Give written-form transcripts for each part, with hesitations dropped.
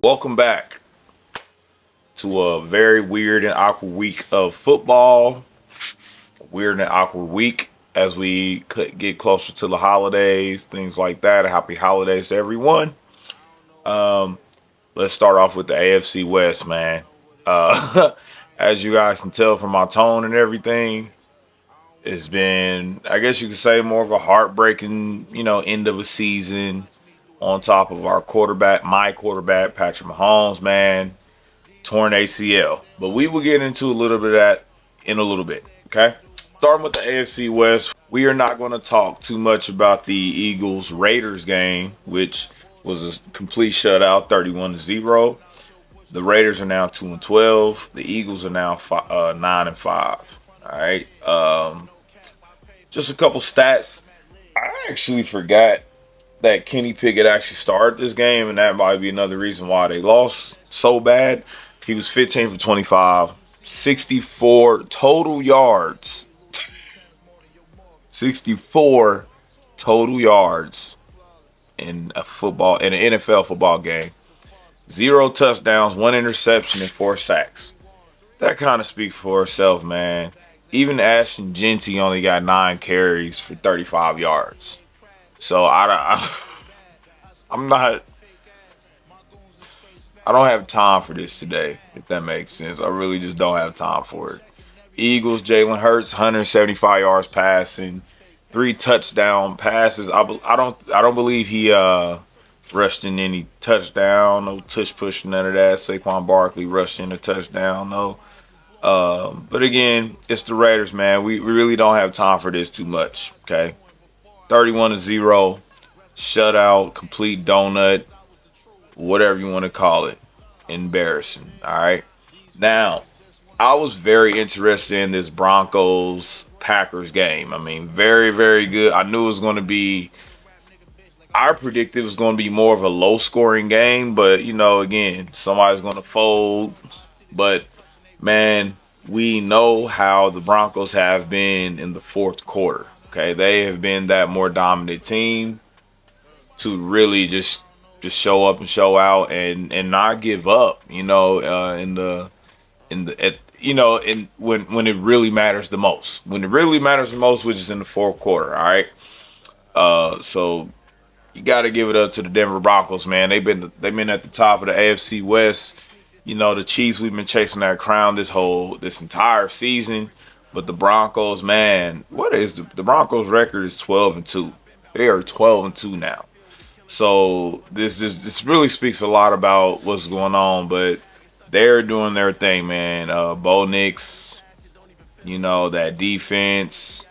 Welcome back to a very weird and awkward week of football. Weird and awkward week as we get closer to the holidays, things like that. Happy holidays to everyone. Um, let's start off with the AFC West, man. Uh, as you guys can tell from my tone and everything, it's been, I guess you could say, more of a heartbreaking, end of a season. On top of our quarterback, my quarterback, Patrick Mahomes, man, torn ACL. But we will get into a little bit of that in a little bit. Okay. Starting with the AFC West, we are not going to talk too much about the Eagles Raiders game, which was a complete shutout, 31-0. The Raiders are now 2-12. The Eagles are now 9-5. All right. Just a couple stats. I actually forgot that Kenny Pickett actually started this game, and that might be another reason why they lost so bad. He was 15 for 25, 64 total yards. 64 total yards in an NFL football game. 0 touchdowns, 1 interception, and 4 sacks. That kind of speaks for itself, man. Even Ashton Genty only got 9 carries for 35 yards. So I'm not. I don't have time for this today, if that makes sense. I really just don't have time for it. Eagles, Jalen Hurts, 175 yards passing, 3 touchdown passes. I don't believe he rushed in any touchdown, no tush push, none of that. Saquon Barkley rushed in a touchdown, no. But again, it's the Raiders, man. We really don't have time for this too much. Okay, 31-0, shutout, complete donut, whatever you want to call it. Embarrassing. All right. Now, I was very interested in this Broncos Packers game. I mean, very, very good. I knew it was going to be, I predicted it was going to be more of a low scoring game, but, again, somebody's going to fold. But, man, we know how the Broncos have been in the fourth quarter. Okay. They have been that more dominant team to really just show up and show out and not give up, in when it really matters the most. When it really matters the most, which is in the fourth quarter, all right? So you got to give it up to the Denver Broncos, man. They've been at the top of the AFC West. The Chiefs, we've been chasing that crown this entire season, but the Broncos, man, what is the Broncos record is 12-2. They are 12-2 now. So this really speaks a lot about what's going on, but they're doing their thing, man. Bo Nix, that defense.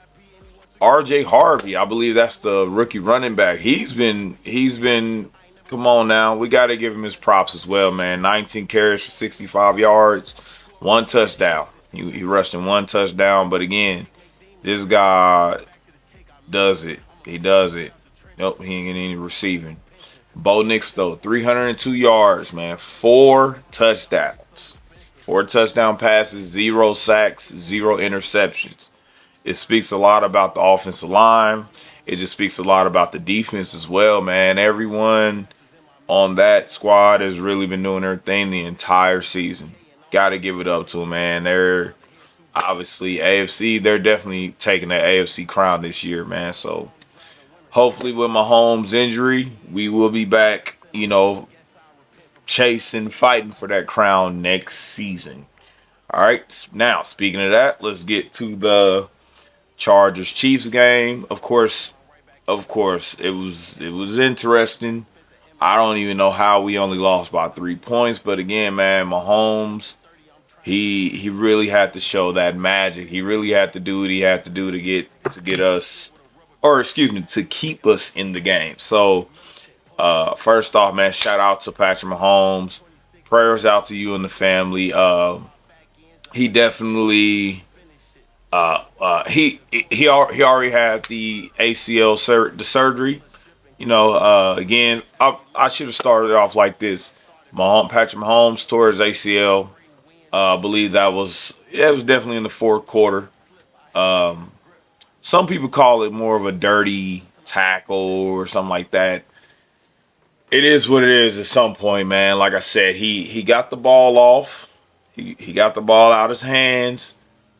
RJ Harvey, I believe that's the rookie running back. He's been come on now. We got to give him his props as well, man. 19 carries for 65 yards, 1 touchdown. He rushed in 1 touchdown, but again, this guy does it. He does it. Nope, he ain't getting any receiving. Bo Nix, though, 302 yards, man. 4 touchdowns. 4 touchdown passes, 0 sacks, 0 interceptions. It speaks a lot about the offensive line. It just speaks a lot about the defense as well, man. Everyone on that squad has really been doing their thing the entire season. Got to give it up to them, man. They're obviously AFC. They're definitely taking the AFC crown this year, man. So hopefully with Mahomes' injury, we will be back, chasing, fighting for that crown next season. All right. Now, speaking of that, let's get to the Chargers-Chiefs game. Of course, it was interesting. I don't even know how we only lost by 3 points, but again, man, Mahomes, he really had to show that magic. He really had to do what he had to do to get us, or excuse me, to keep us in the game. So, first off, man, shout out to Patrick Mahomes. Prayers out to you and the family. He definitely, he already had the ACL the surgery. Again, I should have started off like this. Patrick Mahomes tore his ACL. I believe it was definitely in the fourth quarter. Some people call it more of a dirty tackle or something like that. It is what it is at some point, man. Like I said, he got the ball off. He got the ball out his hands.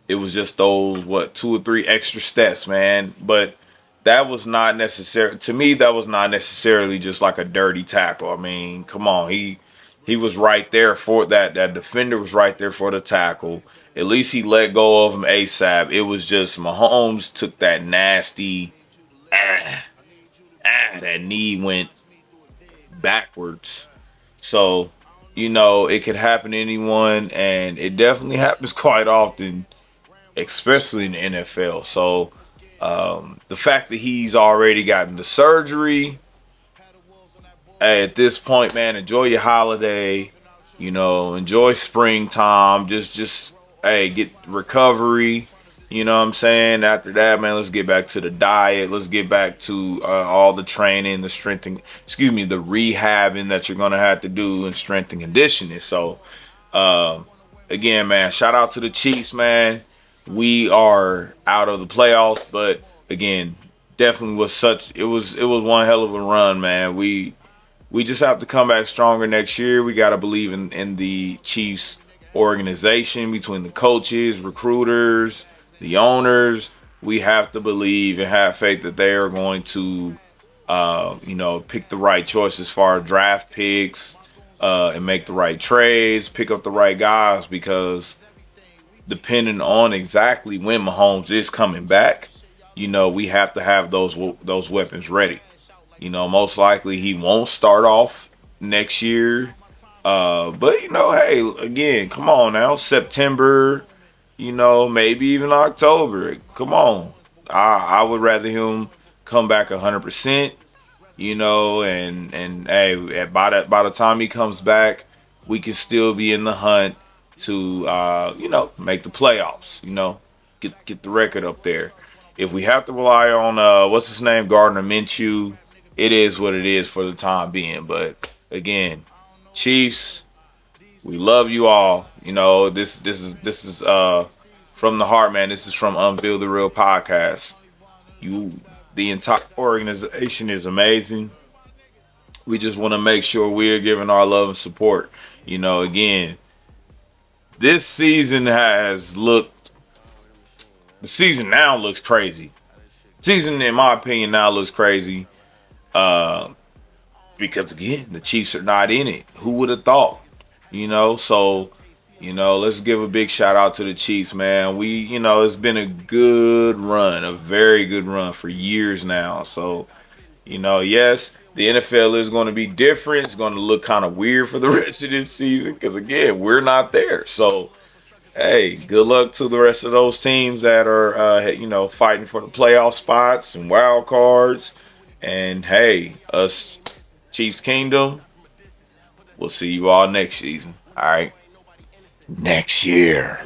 It was just those what 2 or 3 extra steps, man. But that was not necessary to me. That was not necessarily just like a dirty tackle. I mean, come on, he was right there for that. That defender was right there for the tackle. At least he let go of him ASAP. It was just Mahomes took that nasty that knee went backwards. So, it could happen to anyone, and it definitely happens quite often, especially in the NFL. So, the fact that he's already gotten the surgery, hey, at this point, man, enjoy your holiday. Enjoy springtime. Just hey, get recovery. You know what I'm saying? After that, man, let's get back to the diet. Let's get back to all the training, the strengthening, the rehabbing that you're gonna have to do in strength and conditioning. So, um, again, man, shout out to the Chiefs, man. We are out of the playoffs, but again, definitely was such. It was one hell of a run, man. We just have to come back stronger next year. We got to believe in the Chiefs organization, between the coaches, recruiters, the owners. We have to believe and have faith that they are going to, pick the right choices as far as draft picks, and make the right trades, pick up the right guys, because depending on exactly when Mahomes is coming back, we have to have those weapons ready. Most likely he won't start off next year. But hey, again, come on now, September, maybe even October. Come on, I would rather him come back 100%. And hey, by the time he comes back, we can still be in the hunt to make the playoffs. Get the record up there. If we have to rely on what's his name, Gardner Minshew, it is what it is for the time being. But again, Chiefs, we love you all. This is from the heart, man. This is from Unveil the Real podcast. The entire organization is amazing. We just want to make sure we're giving our love and support. Again, this season has looked. The season now looks crazy. Season, in my opinion, now looks crazy. Because again, the Chiefs are not in it. Who would have thought? So, let's give a big shout out to the Chiefs, man. It's been a good run, a very good run for years now. So, yes, the NFL is going to be different. It's going to look kind of weird for the rest of this season because, again, we're not there. So, hey, good luck to the rest of those teams that are, fighting for the playoff spots and wild cards. And, hey, us Chiefs Kingdom, we'll see you all next season. All right. Next year.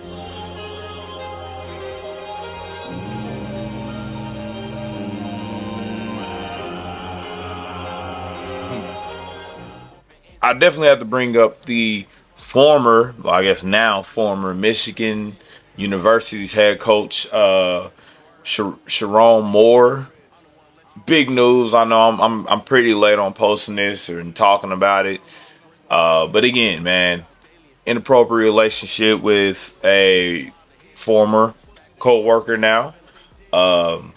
I definitely have to bring up the former, well, I guess now former Michigan University's head coach, Sharon Moore. Big news. I know I'm pretty late on posting this and talking about it. But again, man, inappropriate relationship with a former co-worker now. Um,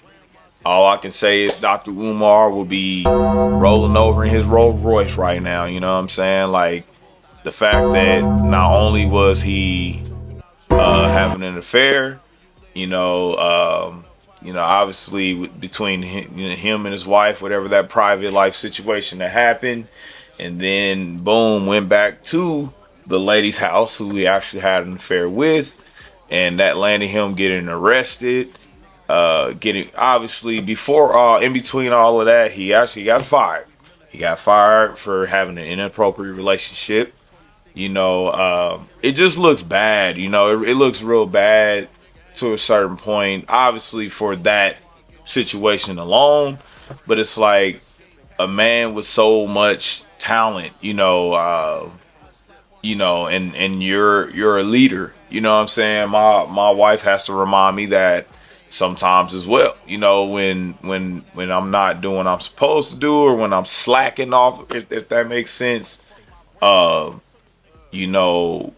all I can say is Dr. Umar will be rolling over in his Rolls Royce right now. You know what I'm saying? Like, the fact that not only was he having an affair, you know, obviously between him and his wife, whatever that private life situation that happened, and then boom, went back to the lady's house who he actually had an affair with, and that landed him getting arrested. Getting obviously before in between all of that, he actually got fired. He got fired for having an inappropriate relationship. It just looks bad. It looks real bad to a certain point. Obviously for that situation alone, but it's like a man with so much talent. And you're a leader. You know what I'm saying? My wife has to remind me that sometimes as well. You know, when I'm not doing what I'm supposed to do, or when I'm slacking off, if that makes sense. Uh, you know,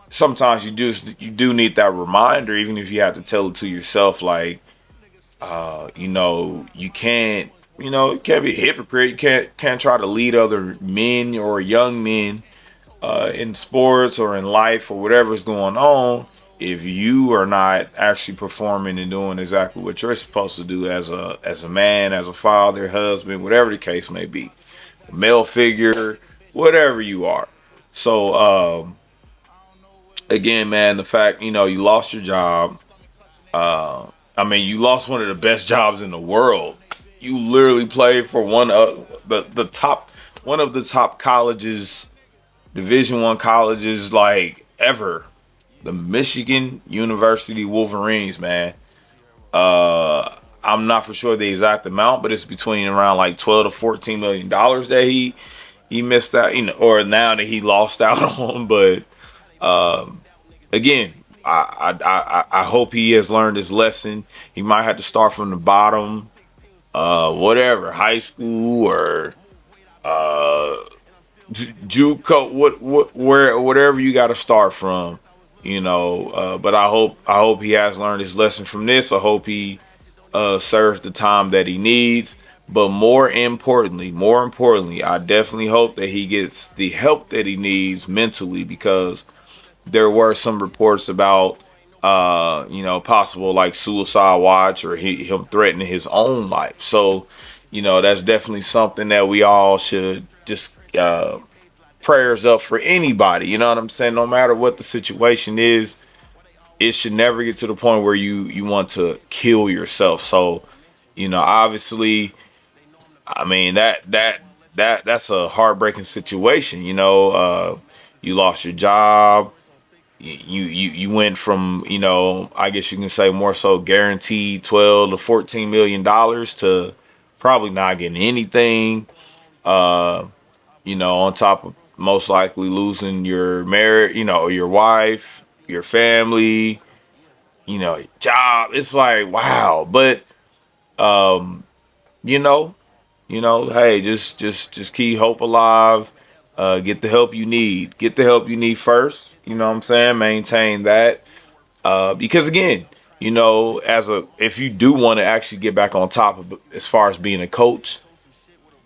sometimes you do need that reminder, even if you have to tell it to yourself. Like, you can't, you can't be a hypocrite. You can't try to lead other men or young men in sports or in life or whatever's going on if you are not actually performing and doing exactly what you're supposed to do as a man, as a father, husband, whatever the case may be, a male figure, whatever you are. So again, man, the fact you lost your job. I mean, you lost one of the best jobs in the world. You literally played for one of the top one of the top colleges, Division 1 colleges, like ever, the Michigan University Wolverines, man. I'm not for sure the exact amount, but it's between around like 12 to 14 million dollars that he missed out, or now that he lost out on. But again, I hope he has learned his lesson. He might have to start from the bottom, whatever, high school or JUCO, whatever you got to start from, But I hope he has learned his lesson from this. I hope he serves the time that he needs. But more importantly, I definitely hope that he gets the help that he needs mentally, because there were some reports about possible like suicide watch, or him threatening his own life. So that's definitely something that we all should just prayers up for anybody. You know what I'm saying? No matter what the situation is, it should never get to the point where you want to kill yourself. So obviously, I mean, that's a heartbreaking situation. You lost your job. You went from, I guess you can say more so guaranteed 12 to 14 million dollars to probably not getting anything. On top of most likely losing your marriage, your wife, your family, job. It's like, wow. But you know, hey, just keep hope alive. Get the help you need. Get the help you need first. You know what I'm saying? Maintain that. Because again, if you do want to actually get back on top of as far as being a coach,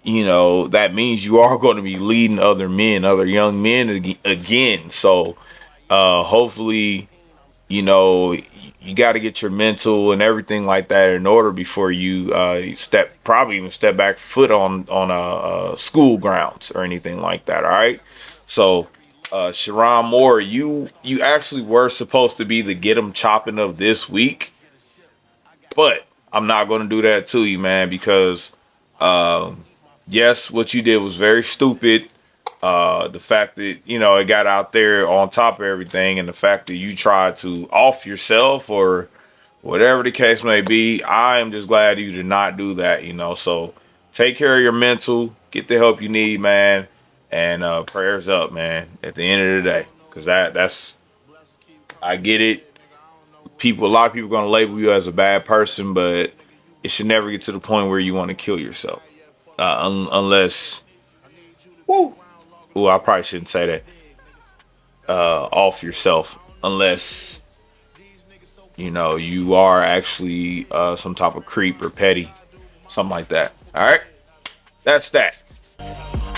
that means you are going to be leading other men, other young men again. So hopefully, you got to get your mental and everything like that in order before you probably even step back foot on a school grounds or anything like that. All right. So Sharon Moore, you actually were supposed to be the get 'em chopping of this week, but I'm not going to do that to you, man, because yes, what you did was very stupid. The fact that it got out there on top of everything, and the fact that you tried to off yourself or whatever the case may be, I am just glad you did not do that. So take care of your mental, get the help you need, man, and prayers up, man. At the end of the day, because that's I get it. A lot of people are gonna label you as a bad person, but it should never get to the point where you want to kill yourself, unless. Woo, Ooh, I probably shouldn't say that. Off yourself, unless you are actually some type of creep or petty, something like that. All right, that's that.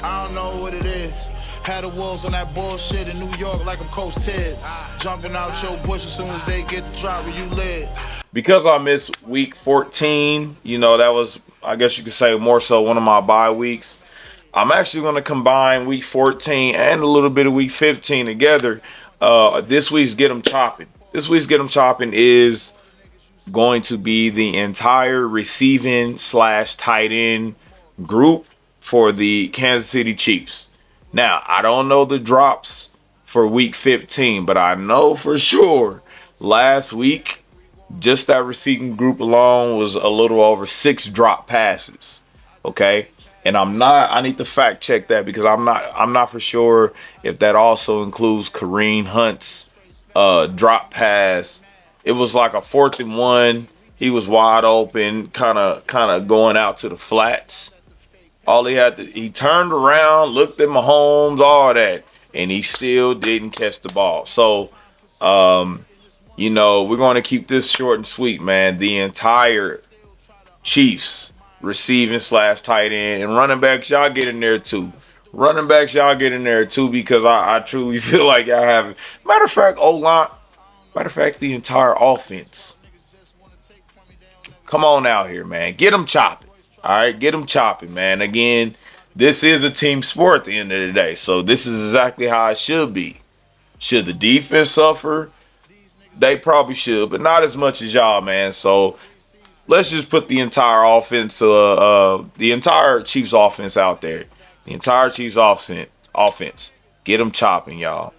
I don't know what it is. Had the wolves on that bullshit in New York like I'm Coach Ted. Jumping out your bush as soon as they get the drop where you live. Because I missed week 14, that was, I guess you could say, more so one of my bye weeks. I'm actually going to combine week 14 and a little bit of week 15 together. This week's Get 'em Chopping. This week's Get 'em Chopping is going to be the entire receiving / tight end group for the Kansas City Chiefs. Now, I don't know the drops for week 15, but I know for sure last week, just that receiving group alone was a little over 6 drop passes. Okay. And I need to fact check that, because I'm not for sure if that also includes Kareem Hunt's drop pass. It was like a 4th and 1 He was wide open, kind of going out to the flats. All he turned around, looked at Mahomes, all that, and he still didn't catch the ball. So, we're going to keep this short and sweet, man. The entire Chiefs receiving / tight end and running backs, y'all get in there too. Running backs, y'all get in there too, because I truly feel like y'all have. Matter of fact, O-line. Matter of fact, the entire offense. Come on out here, man. Get them chopping. All right, get them chopping, man. Again, this is a team sport at the end of the day, so this is exactly how it should be. Should the defense suffer? They probably should, but not as much as y'all, man. So let's just put the entire offense, the entire Chiefs offense out there. The entire Chiefs offense. Get them chopping, y'all.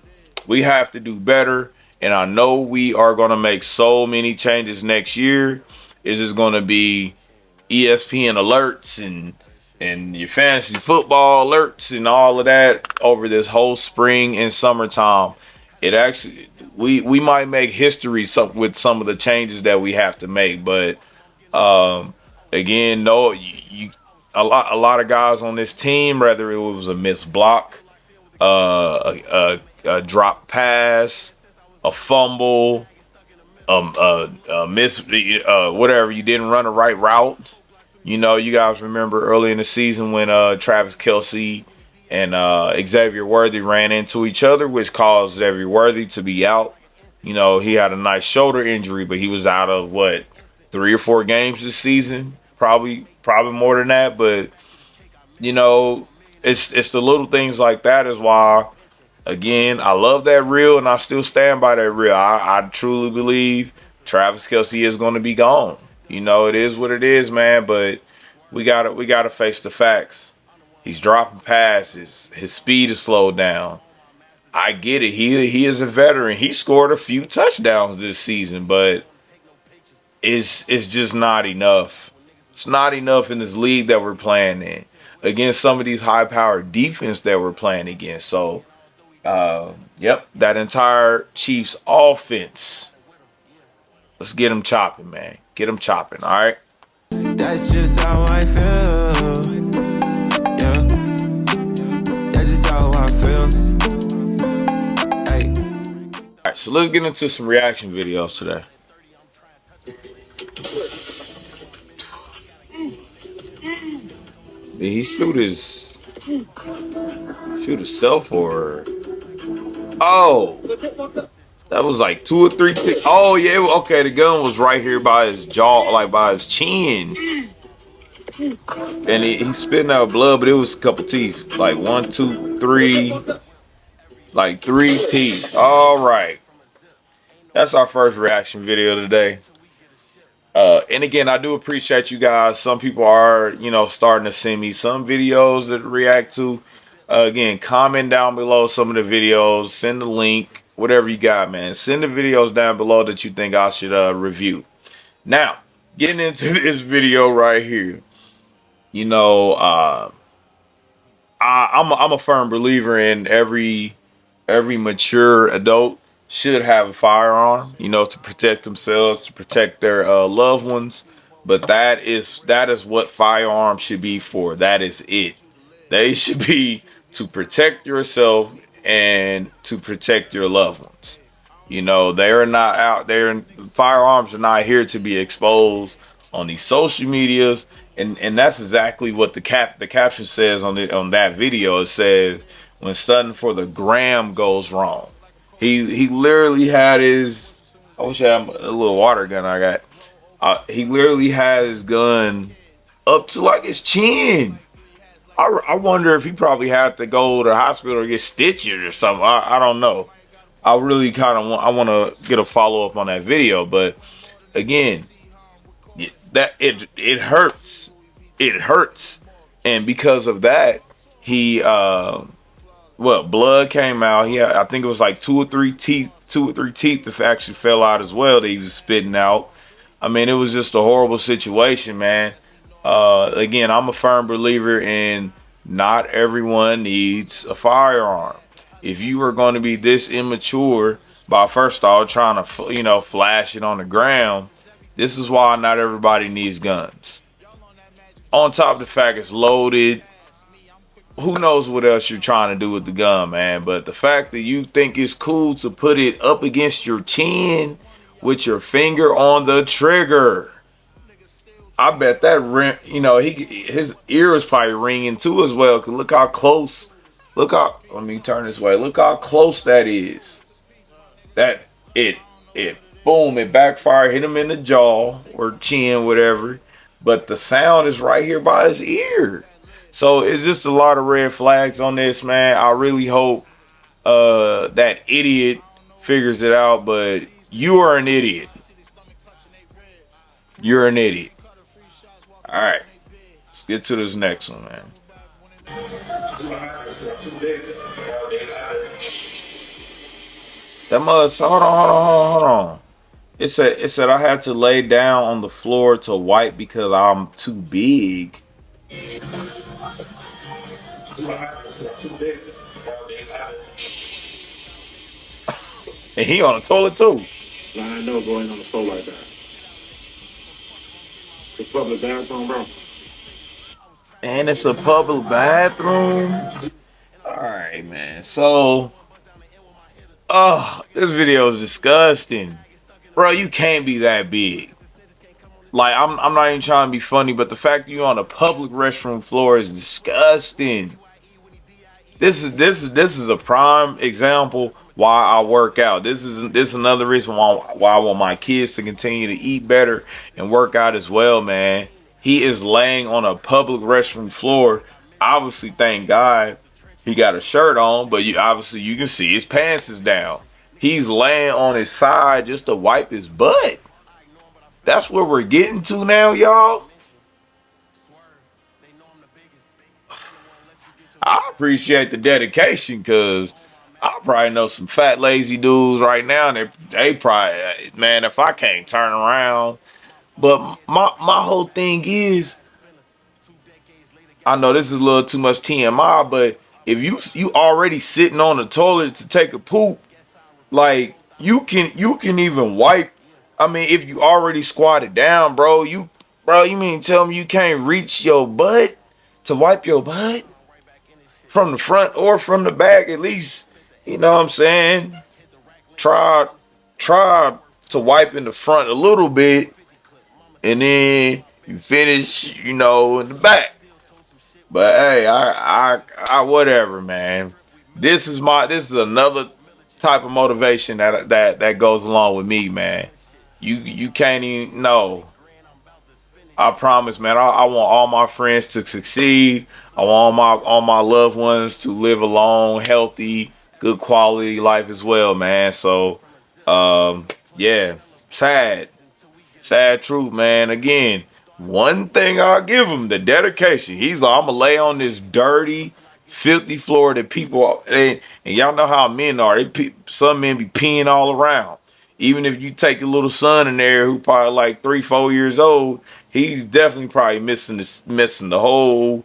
We have to do better, and I know we are going to make so many changes next year. It's just going to be ESPN alerts and your fantasy football alerts and all of that over this whole spring and summertime. It actually, we might make history with some of the changes that we have to make, but again, no, a lot of guys on this team, whether it was a missed block, a drop pass, a fumble, miss, whatever, you didn't run the right route. You guys remember early in the season when Travis Kelce and Xavier Worthy ran into each other, which caused Xavier Worthy to be out. He had a nice shoulder injury, but he was out of 3 or 4 games this season, probably more than that. But it's the little things like that is why, again, I love that reel, and I still stand by that reel. I truly believe Travis Kelce is going to be gone. It is what it is, man. But we gotta face the facts. He's dropping passes. His speed is slowed down. I get it. He is a veteran. He scored a few touchdowns this season, but it's just not enough. It's not enough in this league that we're playing in against some of these high-powered defense that we're playing against. So, that entire Chiefs offense. Let's get them chopping, man. Get them chopping, all right? That's just how I feel. Yeah. That's just how I feel. Hey. All right, so let's get into some reaction videos today. Did he shoot himself or? Oh, that was like 2 or 3 ticks. Oh yeah, okay. The gun was right here by his jaw, like by his chin, and he's spitting out blood, but it was a couple teeth, like 1, 2, 3, like 3 teeth. All right, that's our first reaction video today. And again, I do appreciate you guys. Some people are, starting to send me some videos that react to. Again, comment down below some of the videos. Send the link, whatever you got, man. Send the videos down below that you think I should review. Now, getting into this video right here. I'm a firm believer in every mature adult should have a firearm, to protect themselves, to protect their loved ones. But that is what firearms should be for. That is it. They should be to protect yourself and to protect your loved ones. They are not out there. Firearms are not here to be exposed on these social medias. And that's exactly what the caption says on that video. It says, when something for the gram goes wrong. He literally had his, I wish I had a little water gun I got. He literally had his gun up to like his chin. I wonder if he probably had to go to the hospital or get stitches or something. I don't know. I really I want to get a follow up on that video. But again, that it hurts. It hurts. And because of that, he blood came out. I think it was like 2 or 3 teeth that actually fell out as well that he was spitting out. I mean, it was just a horrible situation, man. Again, I'm a firm believer in not everyone needs a firearm. If you are going to be this immature by first off trying to, flash it on the ground, This is why not everybody needs guns. On top of the fact it's loaded, who knows what else you're trying to do with the gun, man. But the fact that you think it's cool to put it up against your chin with your finger on the trigger, I bet that his ear is probably ringing too as well. Cause look how close. Let me turn this way. Look how close that is. That it boom, it backfired, hit him in the jaw or chin, whatever. But the sound is right here by his ear. So it's just a lot of red flags on this, man. I really hope that idiot figures it out, but you are an idiot. You're an idiot. All right, let's get to this next one, man. That must hold on. It said I had to lay down on the floor to wipe because I'm too big. And he on the toilet too. I know going on the floor like that. It's a public bathroom, bro. And it's a public bathroom. All right, man. So, this video is disgusting, bro. You can't be that big. Like, I'm not even trying to be funny, but the fact that you on a public restroom floor is disgusting. This is a prime example why I work out. This is another reason why I want my kids to continue to eat better and work out as well, man. He is laying on a public restroom floor. Obviously, thank God he got a shirt on, but you can see his pants is down. He's laying on his side just to wipe his butt. That's where we're getting to now, y'all. I appreciate the dedication, because I probably know some fat lazy dudes right now, and they probably, man, if I can't turn around. But my whole thing is, I know this is a little too much TMI, but if you already sitting on the toilet to take a poop, like you can even wipe. I mean, if you already squatted down, bro, you mean tell me you can't reach your butt to wipe your butt from the front or from the back? At least, you know what I'm saying? Try to wipe in the front a little bit, and then you finish, in the back. But hey, I whatever, man. This is another type of motivation that goes along with me, man. You can't even know. I promise, man. I want all my friends to succeed. I want all my loved ones to live a long, healthy, good quality life as well, man. So, yeah, sad truth, man. Again, one thing I'll give him, the dedication. He's like, I'm gonna lay on this dirty, filthy floor that people, and y'all know how men are. Some men be peeing all around. Even if you take a little son in there who probably like 3-4 years old, he's definitely probably missing the whole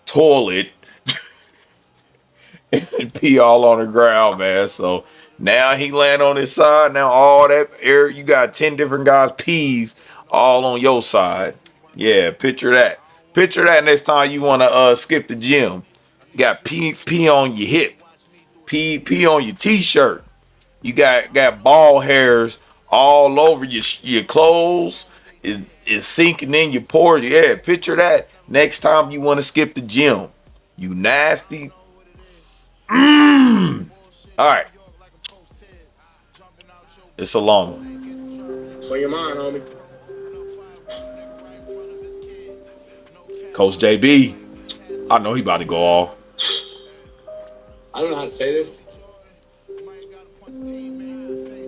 toilet and pee all on the ground, man. So now he land on his side. Now all that air, you got 10 different guys peas all on your side. Yeah, picture that. Picture that next time you want to skip the gym. You got pee on your hip, pee on your t-shirt. You got ball hairs all over your clothes. Is sinking in your pores. Yeah, picture that next time you want to skip the gym. You nasty. All right. It's a long one. So your mind, homie. Coach JB, I know he about to go off. I don't know how to say this.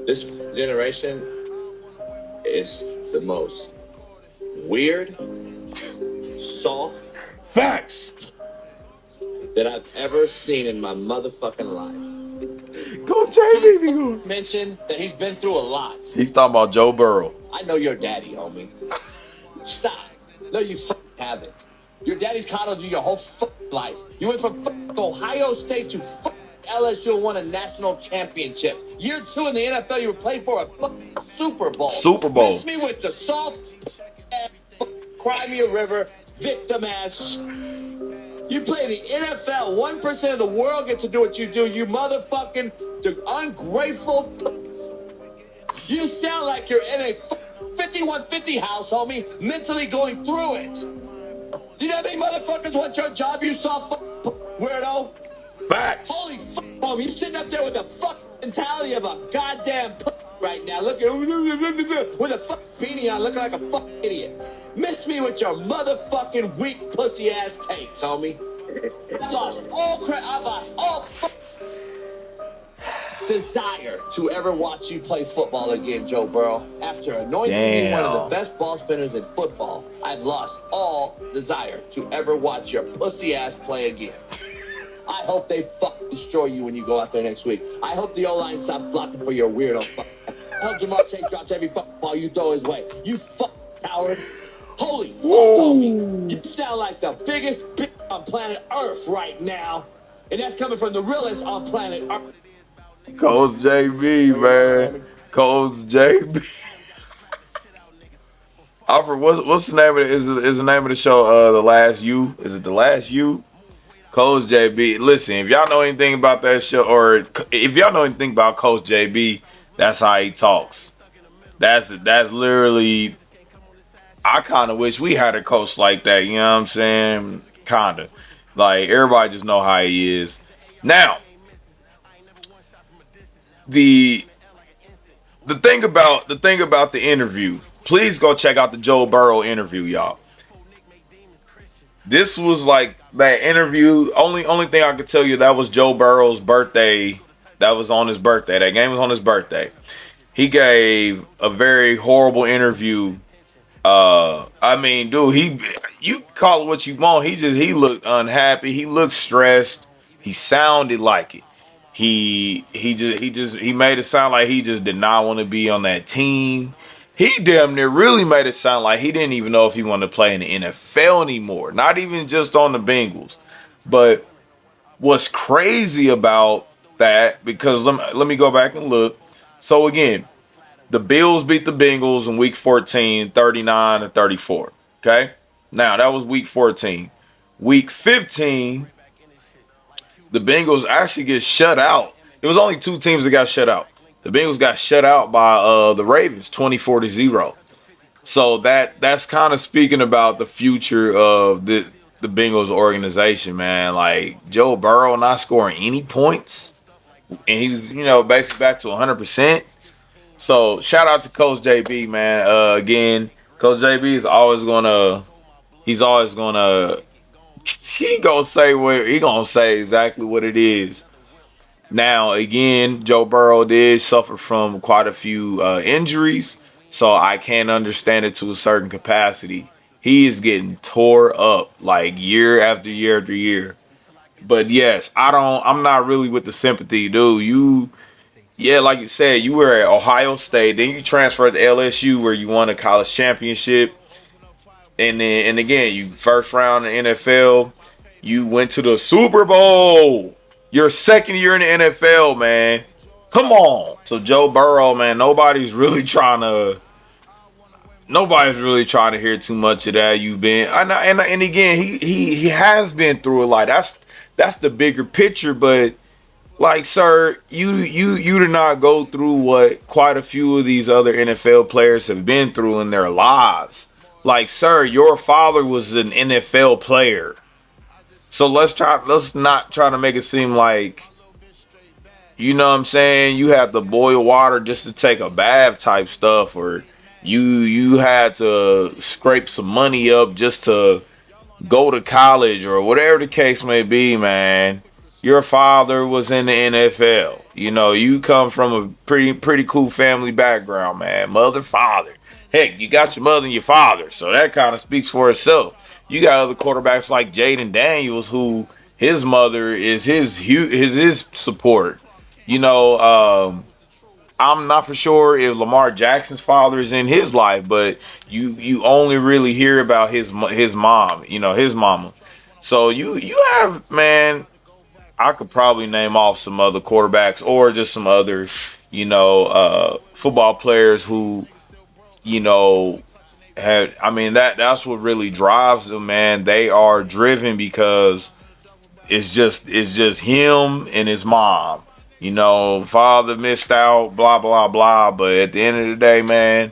This generation is the most weird, soft Facts. that I've ever seen in my motherfucking life. Coach JB. Mentioned that he's been through a lot. He's talking about Joe Burrow. I know your daddy, homie. Stop. No, you haven't. Your daddy's coddled you your whole life. You went from Ohio State to LSU and won a national championship. Year 2 in the NFL, you were playing for a fucking Super Bowl. Super Bowl. Miss me with the soft ass, cry me a river, victim ass. You play the NFL. 1% of the world get to do what you do. You motherfucking ungrateful. You sound like you're in a 5150 house, homie, mentally going through it. Do you know how many motherfuckers want your job, you soft weirdo? Facts. Holy fuck, homie, you sitting up there with the fuck mentality of a goddamn right now. Look at with a fuck beanie on, looking like a fuck idiot. Miss me with your motherfucking weak pussy ass takes, homie. I've lost all desire to ever watch you play football again, Joe Burrow. After anointing you one of the best ball spinners in football, I've lost all desire to ever watch your pussy ass play again. I hope they destroy you when you go out there next week. I hope the O-line stops blocking for your weirdo I hope Jamar Chase drops every ball you throw his way. You coward. Holy fuck, homie. You sound like the biggest bitch on planet Earth right now. And that's coming from the realest on planet Earth. Coach JB, man. Coach JB. Alfred, what's the name of it? Is the name of the show The Last You? Is it The Last You? Coach JB. Listen, if y'all know anything about that show, or if y'all know anything about Coach JB, that's how he talks. That's literally. I kind of wish we had a coach like that. You know what I'm saying? Kinda. Like, everybody just know how he is. Now, the thing about the interview, please go check out the Joe Burrow interview, y'all. This was like that interview. Only thing I could tell you, that was Joe Burrow's birthday. That was on his birthday. That game was on his birthday. He gave a very horrible interview. I mean, dude, you call it what you want. He looked unhappy. He looked stressed. He sounded like it. He made it sound like he just did not want to be on that team. He damn near really made it sound like he didn't even know if he wanted to play in the NFL anymore. Not even just on the Bengals. But what's crazy about that, because let me go back and look. So again, the Bills beat the Bengals in week 14, 39-34. Okay? Now, that was week 14. Week 15, the Bengals actually get shut out. It was only 2 teams that got shut out. The Bengals got shut out by the Ravens, 24-0. So that's kind of speaking about the future of the Bengals organization, man. Like, Joe Burrow not scoring any points. And he was, basically back to 100%. So shout out to Coach JB, man. Again, Coach JB is always gonna say exactly what it is. Now, again, Joe Burrow did suffer from quite a few injuries, so I can understand it to a certain capacity. He is getting tore up like year after year after year. But yes, I'm not really with the sympathy, dude. Yeah, like you said, you were at Ohio State, then you transferred to LSU where you won a college championship. And again, you first round in the NFL, you went to the Super Bowl. Your second year in the NFL, man. Come on. So Joe Burrow, man, nobody's really trying to hear too much of that. You've been and again, he has been through a lot. That's the bigger picture, but like, sir, you did not go through what quite a few of these other NFL players have been through in their lives. Like, sir, your father was an NFL player. So let's not try to make it seem like, you know what I'm saying, you have to boil water just to take a bath type stuff, or you had to scrape some money up just to go to college, or whatever the case may be, man. Your father was in the NFL. You come from a pretty cool family background, man. Mother, father. Heck, you got your mother and your father, so that kind of speaks for itself. You got other quarterbacks like Jaden Daniels, who his mother is his support. I'm not for sure if Lamar Jackson's father is in his life, but you only really hear about his mom, his mama. So you have, man. I could probably name off some other quarterbacks or just some other, football players who, you know, had. I mean, that's what really drives them, man. They are driven because it's just him and his mom. Father missed out, blah blah blah. But at the end of the day, man,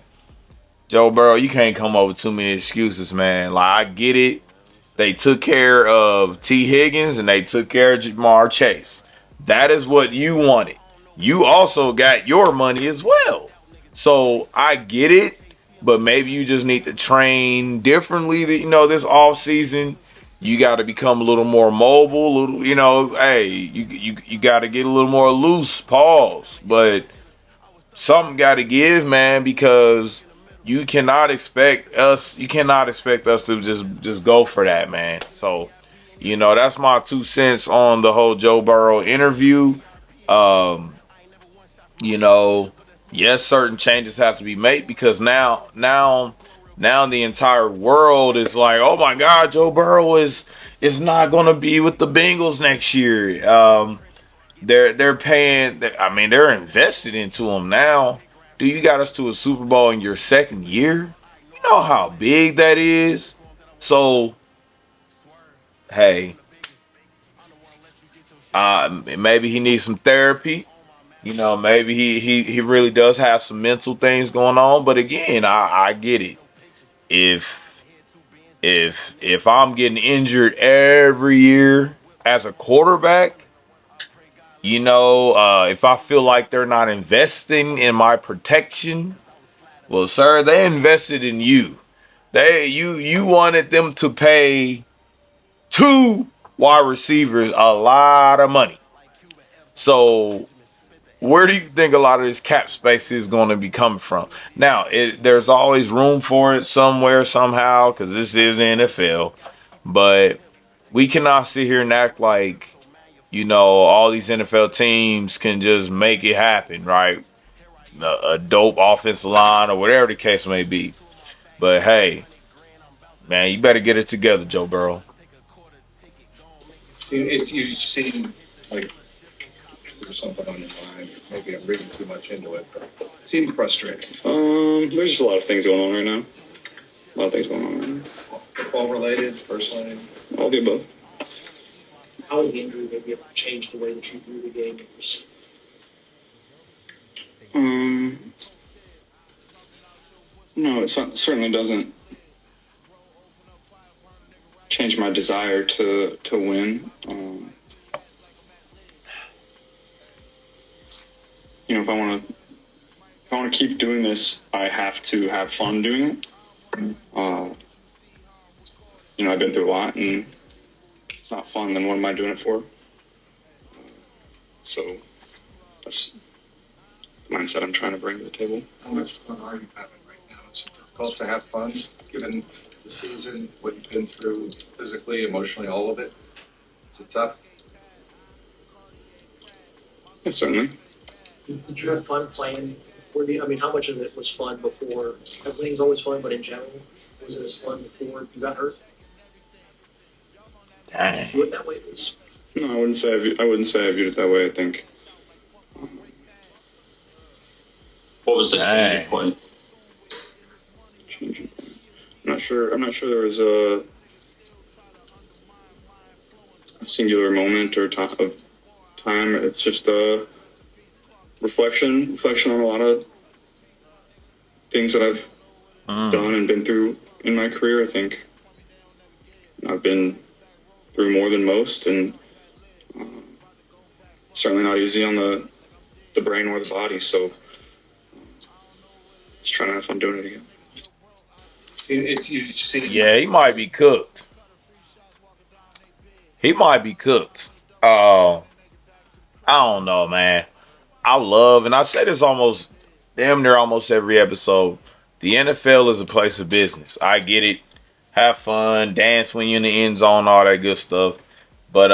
Joe Burrow, you can't come up with too many excuses, man. Like, I get it. They took care of T. Higgins and they took care of Jamar Chase. That is what you wanted. You also got your money as well. So I get it, but maybe you just need to train differently. This off season, you got to become a little more mobile. Hey, you got to get a little more loose. Pause, but something got to give, man, because you cannot expect us. You cannot expect us to just go for that, man. So, that's my 2 cents on the whole Joe Burrow interview. Um, yes, certain changes have to be made because now the entire world is like, oh my God, Joe Burrow is not going to be with the Bengals next year. They're paying. I mean, they're invested into him now. Dude, you got us to a Super Bowl in your second year. You know how big that is. So, hey, maybe he needs some therapy. Maybe he really does have some mental things going on. But again, I get it. If I'm getting injured every year as a quarterback, if I feel like they're not investing in my protection, well, sir, they invested in you. You wanted them to pay 2 wide receivers a lot of money. So where do you think a lot of this cap space is going to be coming from? Now, there's always room for it somewhere, somehow, because this is the NFL. But we cannot sit here and act like, all these NFL teams can just make it happen, right? A dope offensive line or whatever the case may be. But hey, man, you better get it together, Joe Burrow. If you seem like there's something on your mind, maybe I'm reading too much into it, but it seemed frustrating. There's just a lot of things going on right now. A lot of things going on right now. Football related, personally? All the above. How has the injury maybe ever changed the way that you view the game? No, it certainly doesn't change my desire to win. If I want to keep doing this, I have to have fun doing it. I've been through a lot, and it's not fun. Then what am I doing it for? So that's the mindset I'm trying to bring to the table. How much fun are you having right now? It's difficult to have fun, given the season, what you've been through physically, emotionally, all of it. Is it tough? Yeah, certainly. Did you have fun playing? How much of it was fun before? Everything's always fun, but in general, was it as fun before you got hurt? Dang. Do it that way, please. No, I wouldn't say I viewed it that way. I think. What was the changing point? Changing point. I'm not sure there was a singular moment or time. It's just a reflection on a lot of things that I've done and been through in my career. I think I've been through more than most, and certainly not easy on the brain or the body. So just trying to have fun doing it again. Yeah, he might be cooked. I don't know, man. I love, and I say this almost damn near almost every episode. The NFL is a place of business. I get it. Have fun, dance when you're in the end zone, all that good stuff. But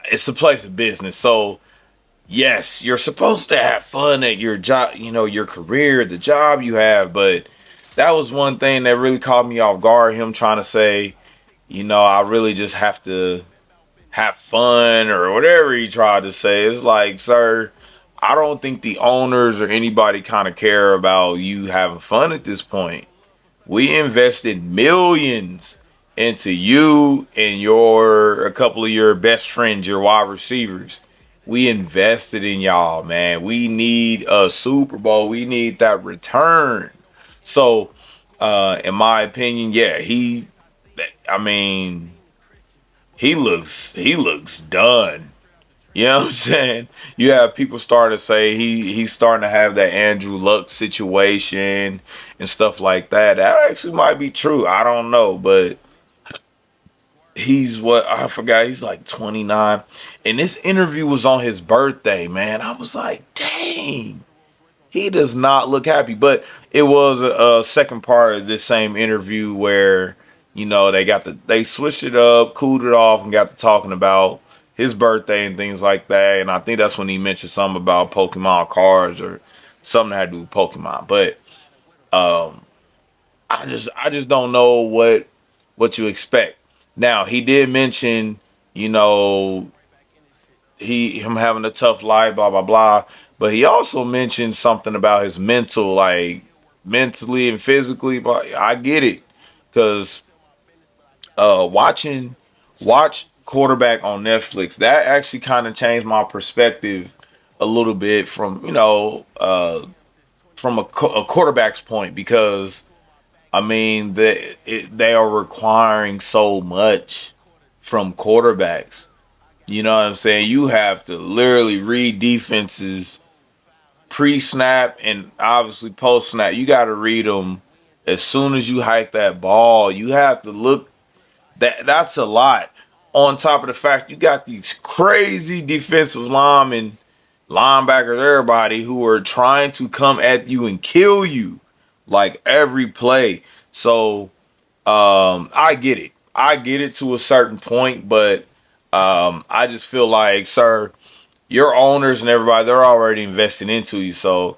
it's a place of business. So yes, you're supposed to have fun at your job, your career, the job you have. But that was one thing that really caught me off guard. Him trying to say, I really just have to have fun or whatever he tried to say. It's like, sir, I don't think the owners or anybody kind of care about you having fun at this point. We invested millions into you and a couple of your best friends, your wide receivers. We invested in y'all, man. We need a Super Bowl. We need that return. So, in my opinion, yeah, I mean, he looks done. You know what I'm saying? You have people starting to say he's starting to have that Andrew Luck situation and stuff like that. That actually might be true. I don't know, but he's what I forgot. He's like 29, and this interview was on his birthday. Man, I was like, dang. He does not look happy, but it was a second part of this same interview where they switched it up, cooled it off, and got to talking about his birthday and things like that. And I think that's when he mentioned something about Pokemon cards or something that had to do with Pokemon. But um, I just don't know what you expect. Now he did mention, you know, him having a tough life, blah blah blah. But he also mentioned something about his mental, like mentally and physically. But I get it, because watch quarterback on Netflix. That actually kind of changed my perspective a little bit from from a quarterback's point, because I mean they are requiring so much from quarterbacks. You know what I'm saying? You have to literally read defenses pre-snap and obviously post-snap. You got to read them as soon as you hike that ball. You have to look. That's a lot. On top of the fact you got these crazy defensive linemen, linebackers, everybody who are trying to come at you and kill you like every play. So I get it. I get it to a certain point, but I just feel like, sir, your owners and everybody, they're already investing into you. So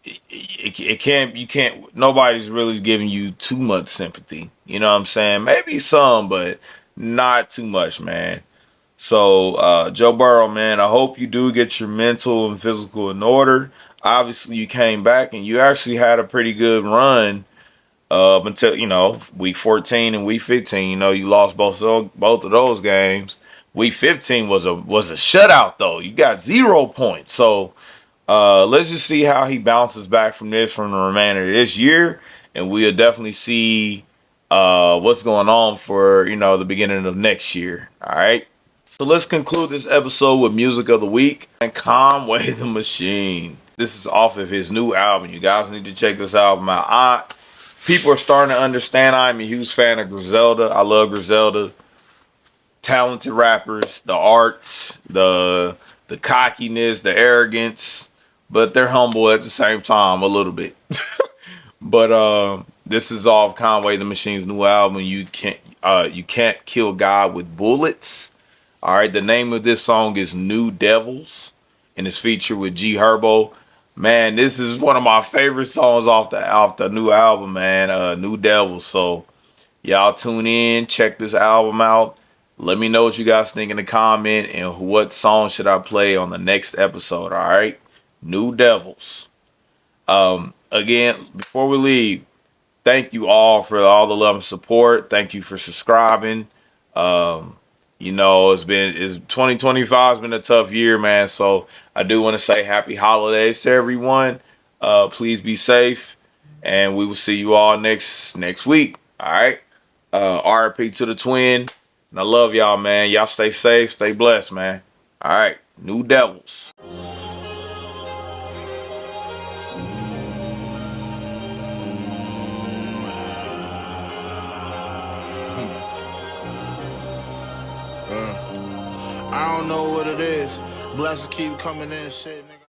it can't, you can't, nobody's really giving you too much sympathy. You know what I'm saying? Maybe some, but not too much, man. So, Joe Burrow, man, I hope you do get your mental and physical in order. Obviously, you came back and you actually had a pretty good run up until week 14 and week 15. You lost both of those games. Week 15 was a shutout though. You got 0 points. So let's just see how he bounces back from the remainder of this year, and we'll definitely see what's going on for the beginning of next year. All right. So let's conclude this episode with music of the week and Conway the Machine. This is off of his new album. You guys need to check this album out. People are starting to understand I'm a huge fan of Griselda. I love Griselda. Talented rappers, the arts, the cockiness, the arrogance, but they're humble at the same time a little bit. But this is off Conway the Machine's new album. You can't kill God with bullets. All right, the name of this song is New Devils, and it's featured with G Herbo. Man, this is one of my favorite songs off the new album, man. New Devils. So y'all tune in, check this album out. Let me know what you guys think in the comment, and what song should I play on the next episode. All right, New Devils. Again, before we leave, thank you all for all the love and support. Thank you for subscribing. It's 2025 has been a tough year, man. So I do want to say happy holidays to everyone. Please be safe, and we will see you all next week. All right. RIP to the twin. And I love y'all, man. Y'all stay safe, stay blessed, man. All right. New Devils. I don't know what it is. Blessings keep coming in, shit, nigga.